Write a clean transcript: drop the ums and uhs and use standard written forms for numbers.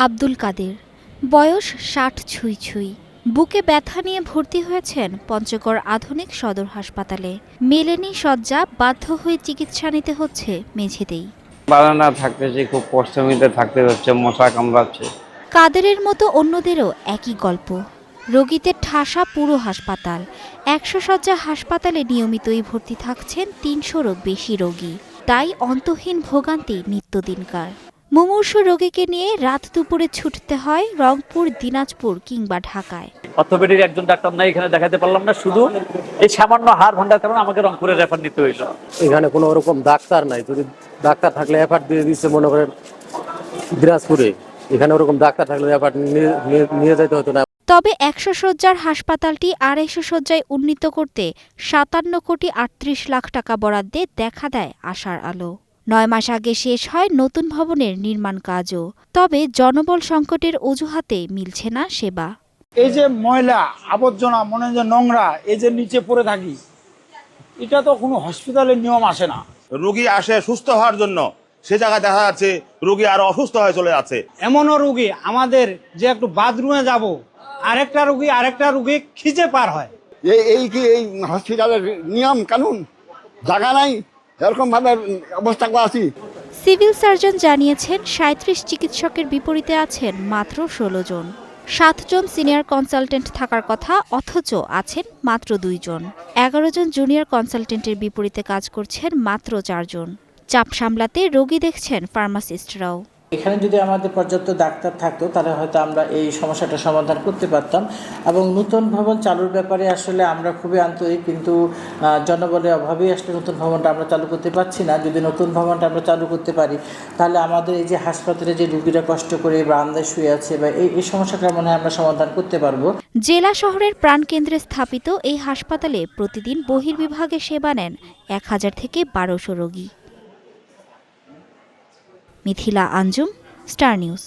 আব্দুল কাদের, বয়স ৬০ ছুঁই ছুঁই। বুকে ব্যথা নিয়ে ভর্তি হয়েছেন পঞ্চগড় আধুনিক সদর হাসপাতালে। মেলেনি শয্যা, বাধ্য হয়ে চিকিৎসা নিতে হচ্ছে মেঝেতেই। বারান্দা থাকতেছি, খুব পরিশ্রমীতে থাকতে হচ্ছে, মশা কামড়াচ্ছে। কাদেরের মতো অন্যদেরও একই গল্প। রোগীতে ঠাসা পুরো হাসপাতাল। ১০০ শয্যা হাসপাতালে নিয়মিতই ভর্তি থাকছেন ৩০০রও বেশি রোগী। তাই অন্তহীন ভোগান্তি নিত্যদিনকার। মুমূর্ষু রোগীকে নিয়ে রাত দুপুরে ছুটতে হয় রংপুর, দিনাজপুর কিংবা ঢাকায়। অর্থোপেডিক একজন ডাক্তার নাই, এখানে দেখাতে পারলাম না, শুধু এই সামান্য হাড় ভান্ডার কারণে আমাকে রংপুরে রেফার নিতে হইল। এখানে কোনো রকম ডাক্তার নাই, যদি ডাক্তার থাকলে এফার্ট দিয়ে দিচ্ছে মনে করেন দিনাজপুরে, এখানে ওরকম ডাক্তার থাকলে এফার্ট নিয়ে যেতে হতো না। তবে ১০০ শয্যার হাসপাতালটি ২৫০ শয্যায় উন্নীত করতে ৫৭,৩৮,০০,০০০ টাকা বরাদ্দে দেখা দেয় আশার আলো। ৯ মাস আগে শেষ হয় নতুন ভবনের নির্মাণ কাজও। তবে জনবল সংকটের অজুহাতে মিলছে না সেবা। এই যে ময়লা আবর্জনা, মনে হয় যে নোংরা, এই যে নিচে পড়ে থাকি, এটা তো কোনো হসপিটালের নিয়ম আসে না। রোগী আসে সুস্থ হওয়ার জন্য, সে জায়গায় দেখা যাচ্ছে রোগী আরো অসুস্থ হয়ে চলে যাচ্ছে। এমনও রোগী আমাদের যে একটু বাথরুমে যাব, আরেকটা রোগী খিচে পার হয়। এই কি এই হসপিটালের নিয়ম কানুন জায়গা নাই, এরকম ভাবে অবস্থা আছি। সিভিল সার্জন জানিয়েছেন ৩৭ চিকিৎসকের বিপরীতে আছেন মাত্র ১৬ জন। ৭ জন সিনিয়র কনসালটেন্ট থাকার কথা, অথচ আছেন মাত্র ২ জন। ১১ জন জুনিয়র কনসালটেন্টের বিপরীতে কাজ করছেন মাত্র ৪ জন। চাপ সামলাতে রোগী দেখছেন ফার্মাসিস্টরাও। এখানে যদি আমাদের পর্যাপ্ত ডাক্তার থাকতো তাহলে হয়তো আমরা এই সমস্যাটা সমাধান করতে পারতাম। এবং নতুন ভবন চালুর ব্যাপারে আসলে আমরা খুবই আন্তরিক, কিন্তু জনবলের অভাবেই আসলে নতুন ভবনটা আমরা চালু করতে পারছি না। যদি নতুন ভবনটা আমরা চালু করতে পারি তাহলে আমাদের এই যে হাসপাতালে যে রোগীরা কষ্ট করে বারান্দায় শুয়ে আছে বা এই সমস্যাটা মনে হয় আমরা সমাধান করতে পারবো। জেলা শহরের প্রাণকেন্দ্রে স্থাপিত এই হাসপাতালে প্রতিদিন বহির্বিভাগে সেবা নেন ১,০০০ থেকে ১,২০০ রোগী। Mithila Anjum, star news.